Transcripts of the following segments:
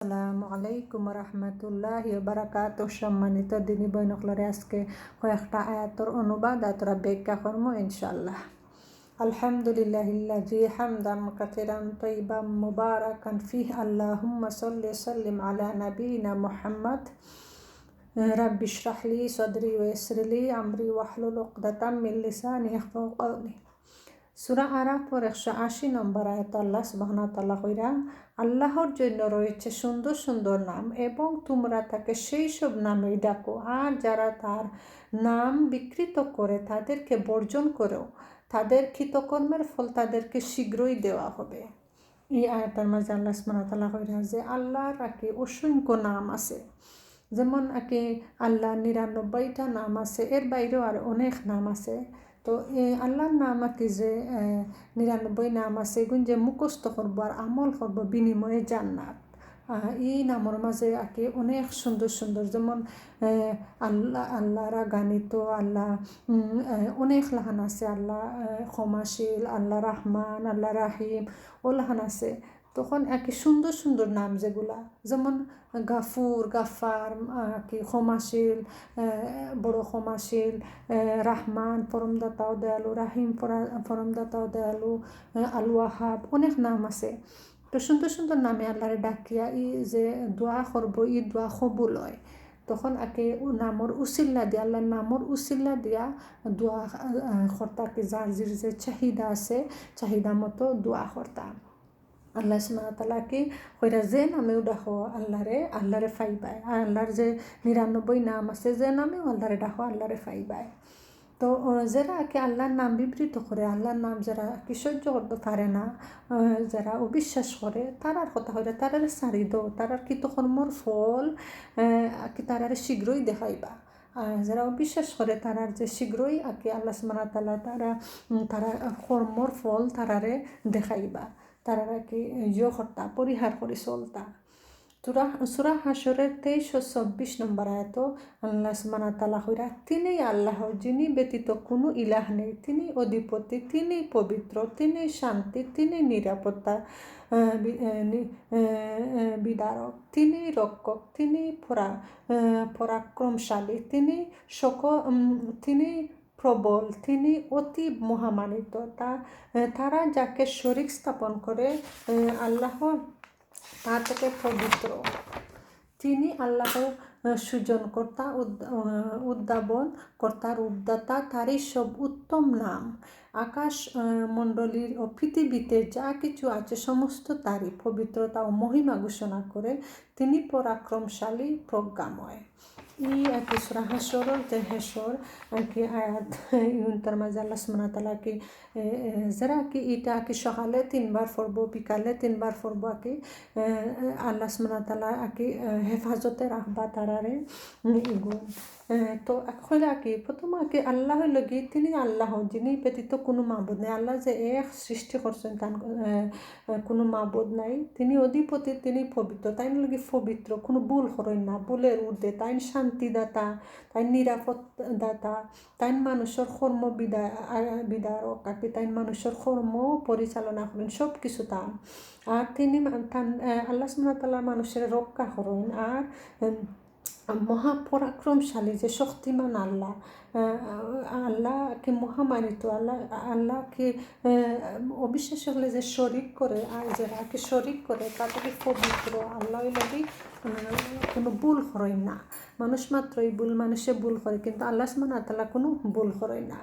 আসসালামু আলাইকুম রহমতুল্লাহি বারাকাতুহ। সম্মানিত দিনী বইনকলরে আজকে কয়েকটা আয়াতর অনুবাদ আতরা ব্যাখ্যা করব ইনশাআল্লাহ। আলহামদুলিল্লাহিল্লাযী হামদান কাসীরান তাইয়্যিবান মুবারাকান ফীহি আল্লাহুম্মা সাল্লি সাল্লিম আলা নাবিয়িনা মুহাম্মদ রাব্বি ইশরাহ লি সাদরি ওয়া ইয়াসসির লি আমরি ওয়াহলুল উকদাতাম মিন লিসানি ইয়াফকাহু কওলি। সূরা আরাফের 180 নম্বর আয়াতে আল্লাহ সুবহানাহু ওয়া তাআলা কইরা, আল্লাহর জন্য রয়েছে সুন্দর সুন্দর নাম এবং তোমরা তাকে সেই সব নামেই ডাকো, আর যারা তার নাম বিকৃত করে তাদেরকে বর্জন করো, তাদের কৃতকর্মের ফল তাদেরকে শীঘ্রই দেওয়া হবে। এই আয়াতের মাঝে আল্লাহ সুবহানাহু ওয়া তাআলা কইরা যে আল্লাহর অসংখ্য নাম আছে, যেমন আল্লাহ 99টা নাম আছে, এর বাইরেও আর অনেক নাম আছে। তো আল্লাহর নাম যে 99 নাম আছে, এগুলো যে মুখস্থ করবো আর আমল করবো বিনিময়ে জান্নাত। এই নামের মাঝে অনেক সুন্দর সুন্দর, যেমন আল্লাহরা গানিত, আল্লাহ অনেক লাহান আছে, আল্লাহ ক্ষমাশীল, আল্লাহ রহমান, আল্লাহ রাহিম ও লাহান আছে। তখন সুন্দর সুন্দর নাম যেগুলা, যেমন গাফুর, গাফার, ক্ষমাশীল, বড় ক্ষমাশীল, রাহমান পরমদাতা ও দয়ালু, রাহিম পরমদাতা ও দয়ালু, আল ওয়াহাব, অনেক নাম আছে। তো সুন্দর সুন্দর নামে আল্লাহরে ডাকিয়া যে দোয়া করবো, দোয়া কবুল হয়। তখন নামর উসিল্লা দিয়া, আল্লাহর নামর উসিল্লা দিয়া দোয়া কর্তা, যার যে চাহিদা আছে চাহিদা মতো দোয়া কর্তা। আল্লাহ সুবহানাহু ওয়া তাআলা কইরা যে নামেও ডাকো আল্লাহরে ফাইবায়। আর আল্লাহর যে 99 নাম আছে, যে নামেও আল্লাহরে ডাকো আল্লাহরে ফাইবায়। তো যারা আল্লাহর নাম বিবৃত করে, আল্লাহর নাম যারা সহ্য করতে পারে না, যারা অবিশ্বাস করে, তারার কথা হইলে তারারে সারি দো, তারার কৃতকর্মর ফল তারারে শীঘ্রই দেখাইবা। যারা অবিশ্বাস করে তারার যে শীঘ্রই আল্লাহ সুবহানাহু ওয়া তাআলা তারা কর্মর ফল তারারে দেখাইবা, তারা করতা পরিহার করে চলতা। সূরা হাশরের 23 ও 24 নম্বর আয়াত আল্লাহ সুবহানাহু ওয়া তাআলা কইরা, তিনি আল্লাহ, যিনি ব্যতীত কোনো ইলাহ নেই, তিনি অধিপতি, তিনি পবিত্র, তিনি শান্তি, তিনি নিরাপত্তা বিদারক, তিনি রক্ষক, তিনি পরাক্রমশালী, তিনি প্রবল, তিনি অতি মহামানিত। তারা যাকে শরীক স্থাপন করে আল্লাহ তা থেকে পবিত্র। তিনি আল্লাহ সৃজনকর্তা, উদ্ভাবন কর্তার উদ্দাতা, তারই সব উত্তম নাম। আকাশ মণ্ডলীর ও পৃথিবীতে যা কিছু আছে সমস্ত তারই পবিত্রতা ও মহিমা ঘোষণা করে। তিনি পরাক্রমশালী, প্রজ্ঞাময়। সূরা হাশরের যে হেসর আয়াত, তার মাঝে আল্লাহ সুবহানাহু ওয়া তাআলা যারা এটা সকালে 3 বার পড়বো, বিকালে 3 বার পড়বো, আল্লাহ সুবহানাহু ওয়া তাআলা হেফাজতে রাখবা তারারে। তো হইলে প্রথম আল্লাহ হইল তিনি আল্লাহ, যিনি ব্যতীত কোনো মাবুদ নেই। আল্লাহ যে এক সৃষ্টি করছেন, তার কোনো মাবুদ নাই। তিনি অধিপতি, তিনি পবিত্র, তাই পবিত্র, কোনো ভুল করেন না, ভুলের ঊর্ধ্বে। তাই শান্তিদাতা, তাই নিরাপত্তাদাতা, তাই মানুষের কর্ম বিদারক, তাই মানুষের কর্ম পরিচালনা করেন, সব কিছু তার। আর তিনি আল্লাহ সুবহানাহু ওয়া তাআলা মানুষের রক্ষা করেন। আর মহাপরাক্রমশালী, যে শক্তিমান আল্লাহ, মহামানিত আল্লাহ অবিশ্বাস হলে যে শরিক করে, আর যারা শরিক করে তাদেরকে পবিত্র। আল্লাহ কোনো ভুল করেন না। মানুষ মাত্রই ভুল, মানুষে ভুল করে, কিন্তু আল্লাহ সুবহানাহু ওয়া তাআলা কোনো ভুল করেন না।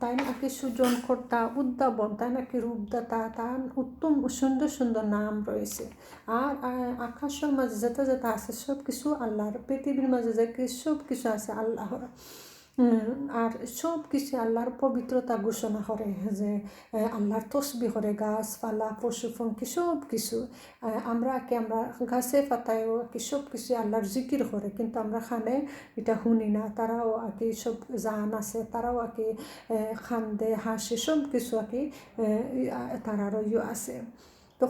তাই সৃজনকর্তা, উদ্ভাবন, তাই রূপদাতা, তার উত্তম সুন্দর সুন্দর নাম রয়েছে। আর আকাশের মাঝে যেটা যেটা আছে সব কিছু আল্লাহর, পৃথিবীর মাঝে যে সব কিছু আছে আল্লাহর। আর সব কিছু আল্লাহর পবিত্রতা ঘোষণা করে, যে আল্লাহর তসবিহ করে গাছপালা, পশু পক্ষী, সব কিছু। আমরা গাছে পাতায়ও সব কিছু আল্লাহর জিকির করে, কিন্তু আমরা খানে এটা শুনি না। তারাও সব জান আছে, তারাও খান্দে, হাসে, সব কিছু তারারও আছে। তো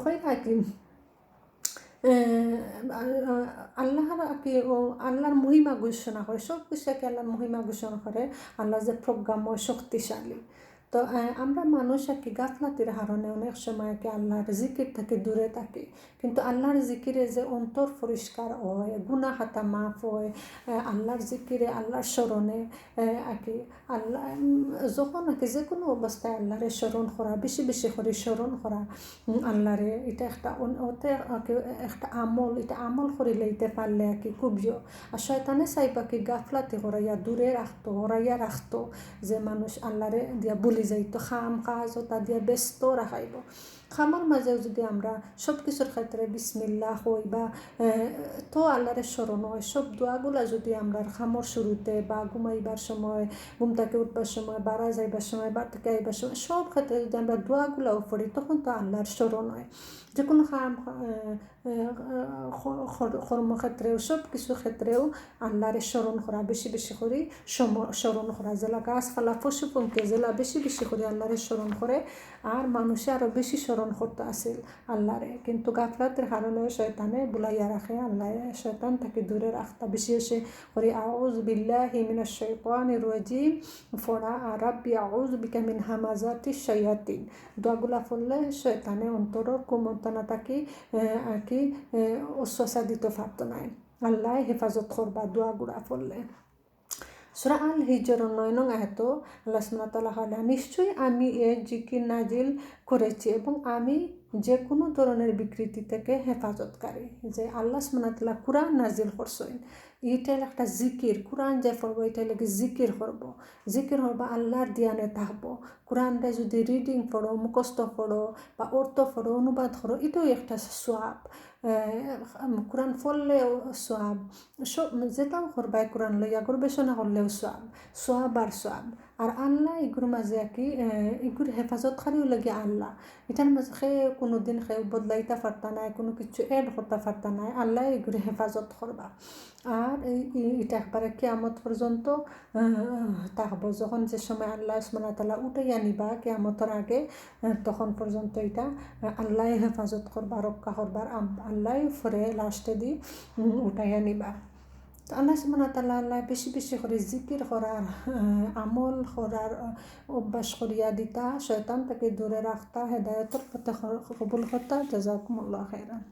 আল্লাহর মহিমা ঘোষণা করে, সব কিছু আল্লাহর মহিমা ঘোষণা করে। আল্লাহ যে প্রজ্ঞাময়, শক্তিশালী। তো আমরা মানুষ আর কি গাফলাতির কারণে অনেক সময় কি আল্লাহর জিকির থেকে দূরে থাকি, কিন্তু আল্লাহর জিকিরে যে অন্তর পরিষ্কার হয়, গুনাহ খাতা মাফ হয় আল্লাহর জিকিরে, আল্লাহর স্মরণে আর কি আল্লাহ যখন আর কি যে কোনো অবস্থায় আল্লাহরে স্মরণ করা, বেশি বেশি করে স্মরণ করা আল্লাহরে, এটা একটা ওতে একটা আমল, এটা আমল করে লইতে পারলে আর কি খুবই। আর শয়তানে চাইবা কি গাফলাতি করাইয়া দূরে রাখতো, হরাইয়া রাখতো, যে মানুষ আল্লাহরে দিয়া ভুলি যাইতো, খাম কাজ ওটা দিয়া ব্যস্ত রাখাইব। খামার মাঝেও যদি আমরা সব কিছুর ক্ষেত্রে বিসমিল্লাহ হই বা তো আল্লাহরে স্মরণ হয়, সব দোয়াগুলা যদি আমরা খামর শুরুতে বা ঘুমাইবার সময়, ঘুম থেকে উঠবার সময়, বাড়া যাইবার সময়, বার থেকে আইবার সময়, সব ক্ষেত্রে যদি আমরা দোয়াগুলাও পড়ি, তখন তো আল্লাহর স্মরণ হয়। যে কোনো কর্মক্ষেত্রেও, সব কিছু ক্ষেত্রেও আল্লাহরে স্মরণ করা, বেশি বেশি করে স্মরণ করা, জেলা গাছপালা পশু পঙ্খী জেলা বেশি বেশি করে আল্লাহরে স্মরণ করে, আর মানুষে আরও বেশি স্মরণ করতে আসিল আল্লাহরে, কিন্তু গাফলাতের কারণে শয়তানে বুলাইয়া রাখে, আল্লাহ শয়তান থেকে দূরে রাখতা বেশি এসে করে আউযু বিল্লাহি মিনাশ শাইতানির রাজিম ফোড়া আর রাব্বি আউযু বিকা মিন হামাজাতিশ শায়াতিন। দোয়াগুলা পড়লে শয়তানে অন্তরের কুমন্ত্রণা থাকি আর কি অশ্বাসা দিতে পারত না, আল্লাহ হেফাজত করবা দোয়াগুলা পড়লে। সূরা আল হিজর 9 নং আয়াত আল্লাহ সুবহানাহু ওয়া তাআলা বলেন, নিশ্চয়ই আমি জিকির নাজিল করেছি এবং আমি যে কোনো ধরনের বিকৃতি থেকে হেফাজতকারী। যে আল্লাহ সুবহানাহু ওয়া তাআলা কুরআন নাজিল করছেন, এটা একটা জিকির, কুরআন যে পড়বো এটা লাগে জিকির করবো, জিকির করবা আল্লাহর ধ্যানে থাকবো। কুরআনটা যদি রিডিং পড়ো, মুখস্থ পড়ো বা অর্থ পড়ো, অনুবাদ করো, এটাও একটা সোয়াব। কুরআন পড়লেও সোয়াব, সব যেটাও করবাই কুরআন লইয়া গবেষণা করলেও সোয়াব, সোয়াব আর সোয়াব। আর আল্লাহ এগুলোর মাঝে আর কি এগুলোর হেফাজতকারীও লাগে আল্লাহ, এটার মাঝে কোনো দিন বদলাইতে পারতা নাই, কোনো কিছু এড করতে পারতা নাই, আল্লাহ এগুলো হেফাজত করবা। আর এটা একবারে কিয়ামত পর্যন্ত থাকবো, যখন যে সময় আল্লাহ সুবহানাহু ওয়া তাআলা উঠাইয়া নিবা কিয়ামতের আগে, তখন পর্যন্ত এটা আল্লাহ হেফাজত করবা, রক্ষা করবার, আল্লাহ ফরে লাস্টে দি উঠাইয়া নিবা। তো আল্লাহ সুবহানাহু ওয়া তাআলা আল্লাহ বেশি বেশি করে জিকির করার, আমল করার অভ্যাস করিয়া দিতা, শয়তান থেকে দূরে রাখতা, হেদায়েতের পথে কবুল করতা। জাযাকুমুল্লাহু খাইরান।